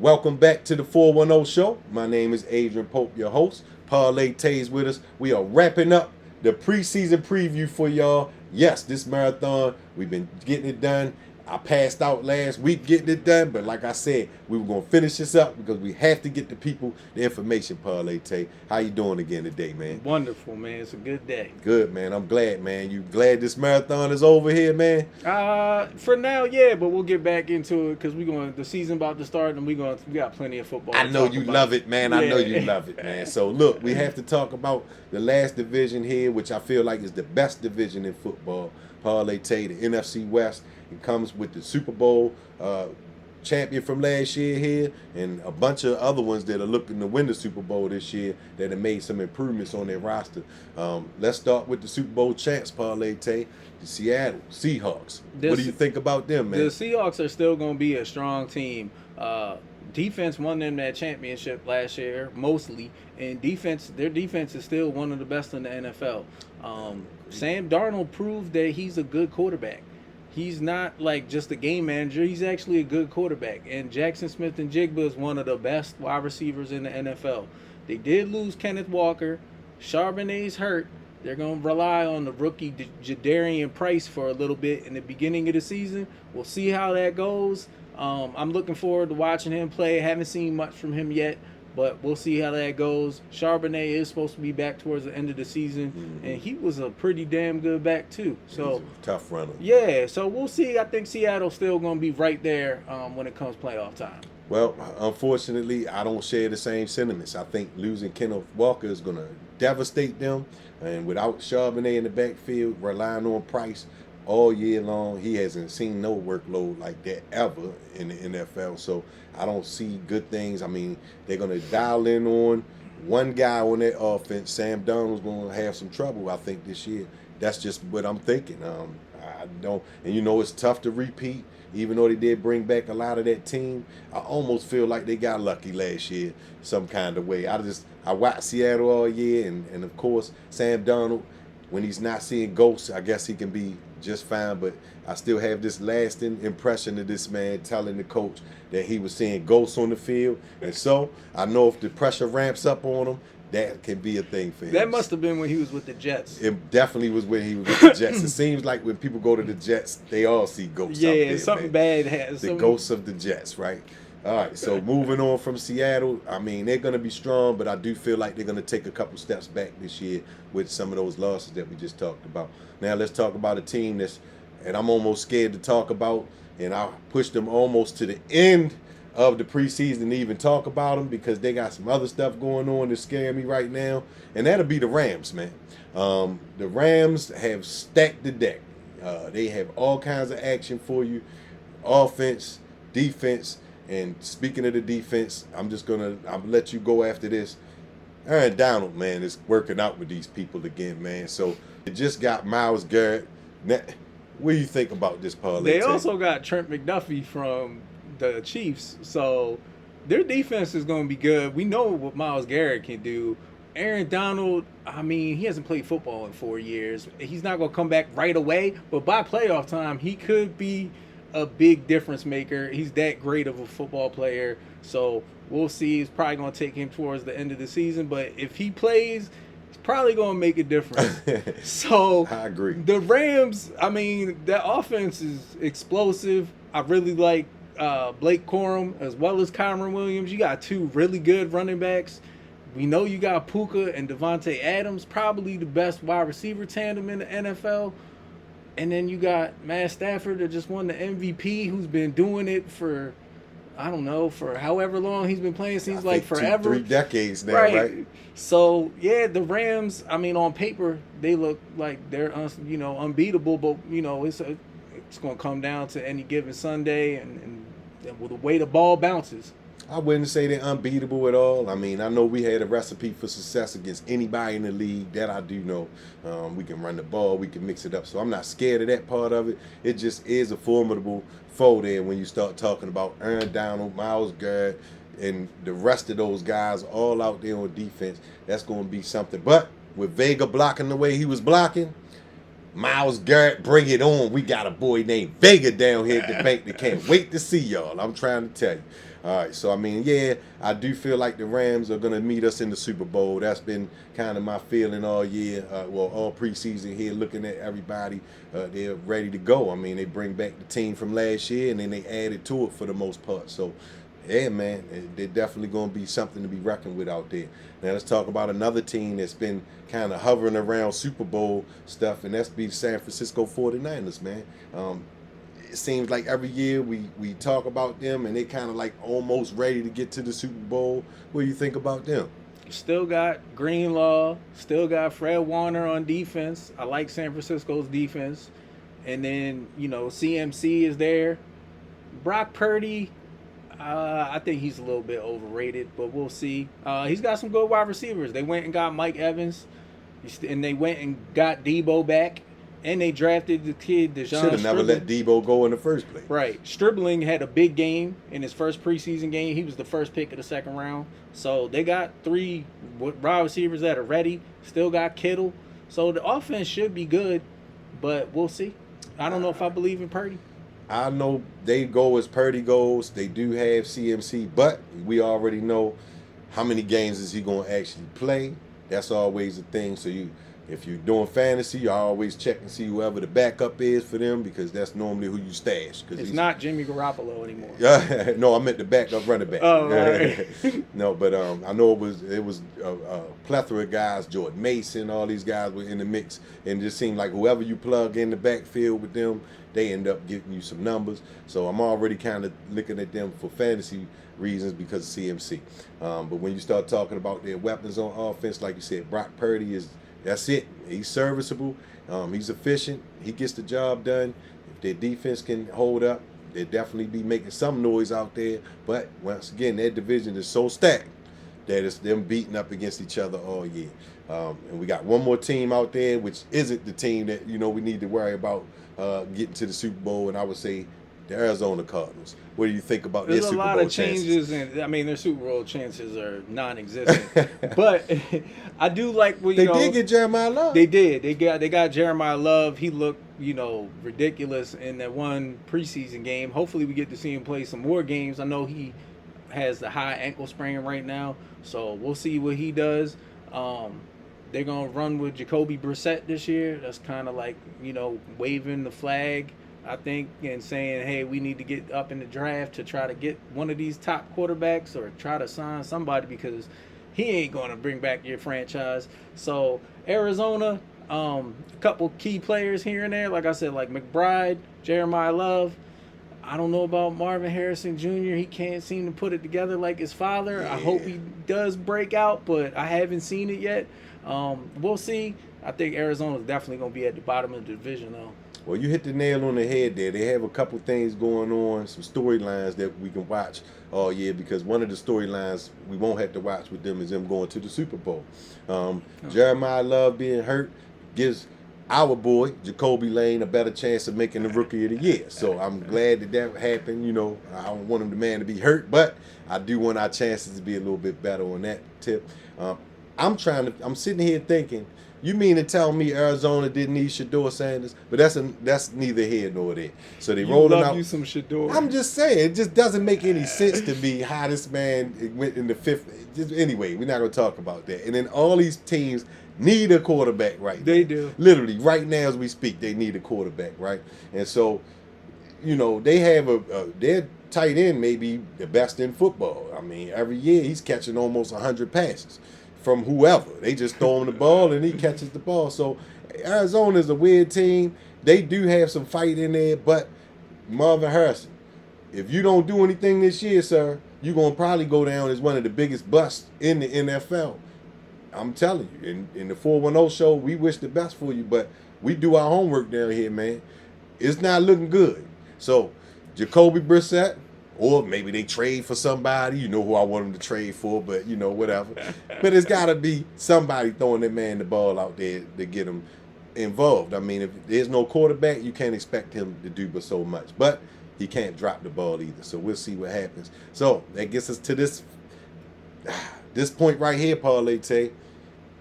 Welcome back to the 410 show. My name is Adrian Pope, your host. Parlay Tays with us. We are wrapping up the preseason preview for y'all. Yes, this marathon, we've been getting it done. I passed out last week getting it done, but like I said, we were going to finish this up because we have to get the people the information, Parlay Tay. How you doing again today, man? Wonderful, man. It's a good day. Good, man. I'm glad, man. You glad this marathon is over here, man? For now, yeah, but we'll get back into it because the season about to start and we got plenty of football. I know you love it, man. I know you love it, man. So look, we have to talk about the last division here, which I feel like is the best division in football. Parlay Tay, the NFC West. It comes with the Super Bowl champion from last year here and a bunch of other ones that are looking to win the Super Bowl this year that have made some improvements on their roster. Let's start with the Super Bowl champs, Parlay Tay, the Seattle Seahawks. What do you think about them, man? The Seahawks are still going to be a strong team. Defense won them that championship last year, mostly, and their defense is still one of the best in the NFL. Sam Darnold proved that he's a good quarterback. He's not like just a game manager. He's actually a good quarterback. And Jackson Smith-Njigba is one of the best wide receivers in the NFL. They did lose Kenneth Walker. Charbonnet's hurt. They're going to rely on the rookie Jadarian Price for a little bit in the beginning of the season. We'll see how that goes. I'm looking forward to watching him play. Haven't seen much from him yet, but we'll see how that goes. Charbonnet is supposed to be back towards the end of the season, and he was a pretty damn good back too. So tough runner. Yeah, so we'll see. I think Seattle's still going to be right there when it comes playoff time. Well, unfortunately, I don't share the same sentiments. I think losing Kenneth Walker is going to devastate them, and without Charbonnet in the backfield, relying on Price all year long, he hasn't seen no workload like that ever in the NFL. So I don't see good things. I mean, they're going to dial in on one guy on that offense. Sam Darnold's going to have some trouble, I think, this year. That's just what I'm thinking. I don't, and it's tough to repeat. Even though they did bring back a lot of that team, I almost feel like they got lucky last year some kind of way. I watched Seattle all year, and of course, Sam Darnold, when he's not seeing ghosts, I guess he can be just fine, but I still have this lasting impression of this man telling the coach that he was seeing ghosts on the field. And so I know if the pressure ramps up on him, that can be a thing for him. That must have been when he was with the Jets. It definitely was when he was with the Jets. It seems like when people go to the Jets, they all see ghosts out there. Yeah, something bad has. The ghosts of the Jets, right? All right, so moving on from Seattle, I mean, they're going to be strong, but I do feel like they're going to take a couple steps back this year with some of those losses that we just talked about. Now let's talk about a team and I'm almost scared to talk about, and I'll push them almost to the end of the preseason to even talk about them because they got some other stuff going on that's scaring me right now, and that'll be the Rams, man. The Rams have stacked the deck. They have all kinds of action for you, offense, defense. And speaking of the defense, I'll let you go after this. Aaron Donald, man, is working out with these people again, man. So it just got Myles Garrett. What do you think about this parlay? They also got Trent McDuffie from the Chiefs, so their defense is going to be good. We know what Myles Garrett can do. Aaron Donald, I mean, he hasn't played football in 4 years. He's not going to come back right away, but by playoff time, he could be a big difference maker. He's that great of a football player. So we'll see. It's probably going to take him towards the end of the season. But if he plays, he's probably going to make a difference. So I agree. The Rams, I mean, that offense is explosive. I really like Blake Corum as well as Kyron Williams. You got two really good running backs. We know you got Puka and Devontae Adams, probably the best wide receiver tandem in the NFL. And then you got Matt Stafford that just won the MVP, who's been doing it for, I don't know, for however long he's been playing. Seems like forever. 3 decades now, right? So, yeah, the Rams, I mean, on paper, they look like they're, unbeatable. But, it's going to come down to any given Sunday and with the way the ball bounces. I wouldn't say they're unbeatable at all. I mean, I know we had a recipe for success against anybody in the league. That I do know. We can run the ball. We can mix it up. So I'm not scared of that part of it. It just is a formidable foe there when you start talking about Aaron Donald, Myles Garrett, and the rest of those guys all out there on defense. That's going to be something. But with Vega blocking the way he was blocking, Myles Garrett, bring it on. We got a boy named Vega down here at the bank that can't wait to see y'all. I'm trying to tell you. All right, so I mean, yeah, I do feel like the Rams are going to meet us in the Super Bowl. That's been kind of my feeling all year, all preseason here, looking at everybody. They're ready to go. I mean, they bring back the team from last year, and then they added to it for the most part. So, yeah, man, they're definitely going to be something to be reckoned with out there. Now, let's talk about another team that's been kind of hovering around Super Bowl stuff, and that's the San Francisco 49ers, man. It seems like every year we talk about them, and they kind of like almost ready to get to the Super Bowl. What do you think about them? Still got Greenlaw, still got Fred Warner on defense. I like San Francisco's defense. And then, CMC is there. Brock Purdy, I think he's a little bit overrated, but we'll see. He's got some good wide receivers. They went and got Mike Evans, and they went and got Debo back. And they drafted the kid, DeJon Should have never let Debo go in the first place. Right. Stribling had a big game in his first preseason game. He was the first pick of the second round. So they got 3 wide receivers that are ready. Still got Kittle. So the offense should be good, but we'll see. I don't know if I believe in Purdy. I know they go as Purdy goes. They do have CMC, but we already know how many games is he going to actually play. That's always a thing. So if you're doing fantasy, you always check and see whoever the backup is for them, because that's normally who you stash. It's not Jimmy Garoppolo anymore. Yeah, no, I meant the backup running back. Oh, right. No, but I know it was a plethora of guys. Jordan Mason, all these guys were in the mix, and it just seemed like whoever you plug in the backfield with them, they end up giving you some numbers. So I'm already kind of looking at them for fantasy reasons because of CMC. But when you start talking about their weapons on offense, like you said, Brock Purdy that's it. He's serviceable. He's efficient. He gets the job done. If their defense can hold up, they'll definitely be making some noise out there. But once again, their division is so stacked that it's them beating up against each other all year. And we got one more team out there, which isn't the team that we need to worry about getting to the Super Bowl, and I would say the Arizona Cardinals. What do you think about their Super Bowl chances? There's a lot of changes, and their Super Bowl chances are non-existent. But I do like they did get Jeremiah Love. They did. They got Jeremiah Love. He looked ridiculous in that one preseason game. Hopefully, we get to see him play some more games. I know he has the high ankle sprain right now, so we'll see what he does. They're gonna run with Jacoby Brissett this year. That's kind of like waving the flag, I think, and saying, hey, we need to get up in the draft to try to get one of these top quarterbacks or try to sign somebody, because he ain't going to bring back your franchise. So Arizona, a couple key players here and there. Like I said, like McBride, Jeremiah Love. I don't know about Marvin Harrison Jr. He can't seem to put it together like his father. Yeah. I hope he does break out, but I haven't seen it yet. We'll see. I think Arizona's definitely going to be at the bottom of the division, though. Well, you hit the nail on the head there. They have a couple things going on, some storylines that we can watch all year, because one of the storylines we won't have to watch with them is them going to the Super Bowl. Jeremiah Love being hurt gives our boy, Jacoby Lane, a better chance of making the Rookie of the Year. So I'm glad that happened. I don't want him, the man, to be hurt, but I do want our chances to be a little bit better on that tip. I'm sitting here thinking, you mean to tell me Arizona didn't need Shedeur Sanders? But that's neither here nor there. So they rolling out. You some Shedeur. I'm just saying, it just doesn't make any sense to me how this man went in the 5th. Anyway, we're not going to talk about that. And then all these teams need a quarterback right now. They do. Literally, right now as we speak, they need a quarterback, right? And so, they have their tight end may be the best in football. I mean, every year he's catching almost 100 passes from whoever. They just throw him the ball and he catches the ball. So Arizona is a weird team. They do have some fight in there, but Marvin Harrison, if you don't do anything this year, sir, you're going to probably go down as one of the biggest busts in the NFL. I'm telling you, in the 410 show, we wish the best for you, but we do our homework down here, man. It's not looking good. So Jacoby Brissett, or maybe they trade for somebody. You know who I want them to trade for, but whatever. But it's got to be somebody throwing that man the ball out there to get him involved. I mean, if there's no quarterback, you can't expect him to do but so much. But he can't drop the ball either. So we'll see what happens. So that gets us to this point right here, Parlay Tay.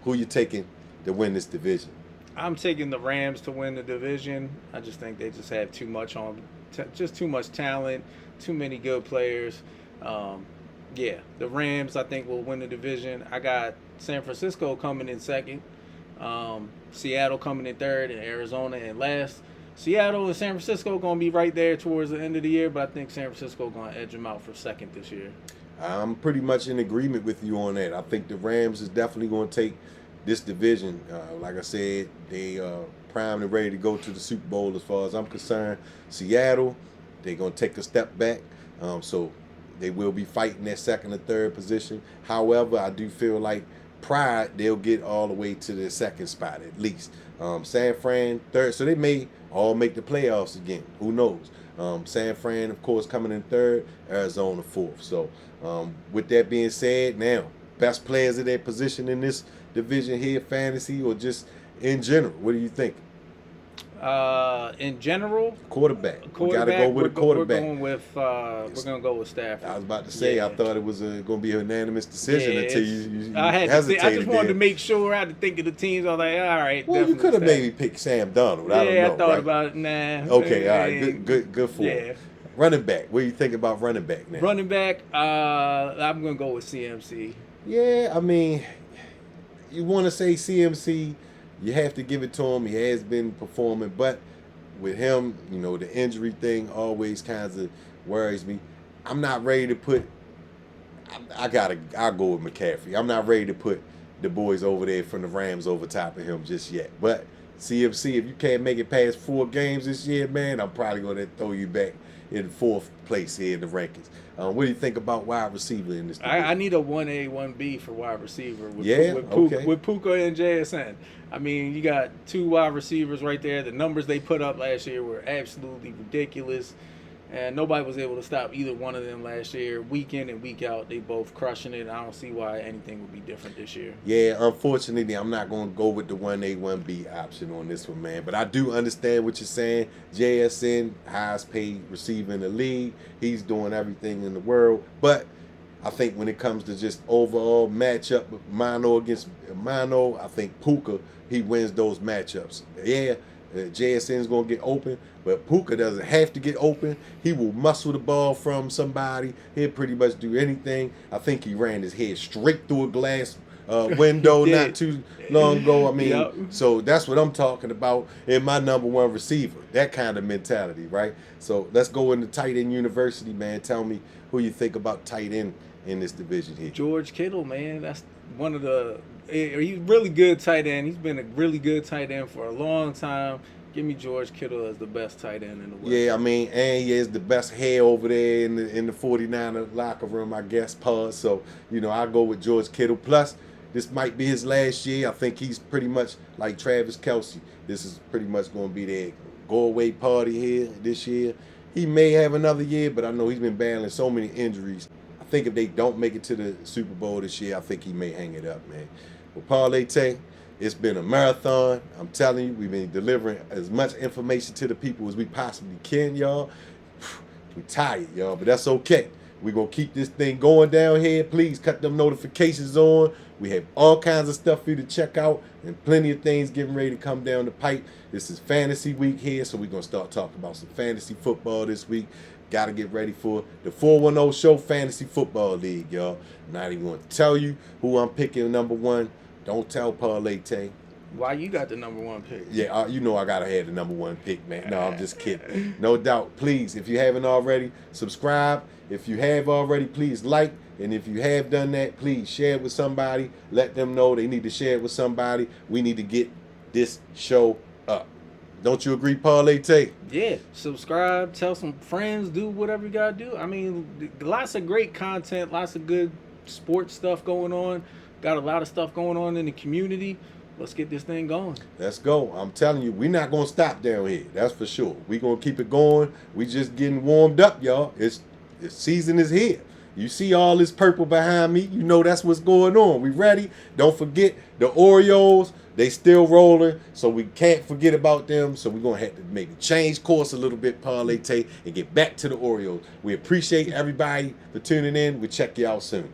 Who you taking to win this division? I'm taking the Rams to win the division. I just think they just have just too much talent, too many good players. Yeah, the Rams I think will win the division. I got San Francisco coming in second, Seattle coming in third, and Arizona in last. Seattle and San Francisco going to be right there towards the end of the year, but I think San Francisco going to edge them out for second this year. I'm pretty much in agreement with you on that. I think the Rams is definitely going to take this division. Like I said, they primed and ready to go to the Super Bowl as far as I'm concerned. Seattle, they're going to take a step back. So they will be fighting that second or third position. However, I do feel like Pride, they'll get all the way to the second spot at least. San Fran, third. So they may all make the playoffs again. Who knows? San Fran, of course, coming in third. Arizona, fourth. So with that being said, now, best players in their position in this division here, fantasy or just in general, what do you think? In general, quarterback. We got to go with a quarterback. We're going to go with Stafford. I was about to say, I thought it was going to be a unanimous decision until you hesitated. I just wanted to make sure. I had to think of the teams. I was like, all right. Well, you could have maybe picked Sam Darnold. I don't know. I thought about it. Nah. Okay, all right. Good for him. Running back. What do you think about running back now? Running back, I'm going to go with CMC. Yeah, I mean, you want to say CMC, you have to give it to him. He has been performing, but with him, the injury thing always kind of worries me. I'm not ready to put. I'll go with McCaffrey. I'm not ready to put the boys over there from the Rams over top of him just yet. But CMC, if you can't make it past 4 games this year, man, I'm probably going to throw you back in 4th place here in the rankings. What do you think about wide receiver in this division? I need a 1A, 1B for wide receiver with Puka and JSN. I mean, you got 2 wide receivers right there. The numbers they put up last year were absolutely ridiculous, and nobody was able to stop either one of them last year. Week in and week out, they both crushing it. I don't see why anything would be different this year. Yeah, unfortunately, I'm not going to go with the 1A, 1B option on this one, man. But I do understand what you're saying. JSN, highest paid receiver in the league. He's doing everything in the world. But I think when it comes to just overall matchup, Mano against Mano, I think Puka, he wins those matchups. Yeah, JSN's going to get open, but Puka doesn't have to get open. He will muscle the ball from somebody. He'll pretty much do anything. I think he ran his head straight through a glass window not too long ago. I mean, So that's what I'm talking about in my number 1 receiver. That kind of mentality, right? So let's go into tight end university, man. Tell me who you think about tight end in this division here. George Kittle, man. That's one of the... He's really good tight end. He's been a really good tight end for a long time. Give me George Kittle as the best tight end in the world. Yeah, I mean, and he is the best hair over there in the 49er locker room, I guess, pause. So, I'll go with George Kittle. Plus, this might be his last year. I think he's pretty much like Travis Kelce. This is pretty much going to be their go-away party here this year. He may have another year, but I know he's been battling so many injuries. I think if they don't make it to the Super Bowl this year, I think he may hang it up, man. Well, Parlay Tay, it's been a marathon. I'm telling you, we've been delivering as much information to the people as we possibly can, y'all. We're tired, y'all, but that's okay. We're going to keep this thing going down here. Please cut them notifications on. We have all kinds of stuff for you to check out and plenty of things getting ready to come down the pipe. This is Fantasy Week here, so we're going to start talking about some fantasy football this week. Got to get ready for the 410 Show Fantasy Football League, y'all. Not even going to tell you who I'm picking number 1. Don't tell Parlay Tay. Why you got the number 1 pick? Yeah, I got to have the number 1 pick, man. No, I'm just kidding. No doubt. Please, if you haven't already, subscribe. If you have already, please like. And if you have done that, please share it with somebody. Let them know they need to share it with somebody. We need to get this show up. Don't you agree, Parlay Tay? Yeah. Subscribe. Tell some friends. Do whatever you got to do. I mean, lots of great content. Lots of good sports stuff going on. Got a lot of stuff going on in the community. Let's get this thing going. Let's go. I'm telling you, we're not going to stop down here. That's for sure. We're going to keep it going. We just getting warmed up, y'all. The season is here. You see all this purple behind me. You know that's what's going on. We ready? Don't forget the Orioles. They still rolling, so we can't forget about them. So we're going to have to maybe change course a little bit, Parlay Tay, and get back to the Orioles. We appreciate everybody for tuning in. We'll check you out soon.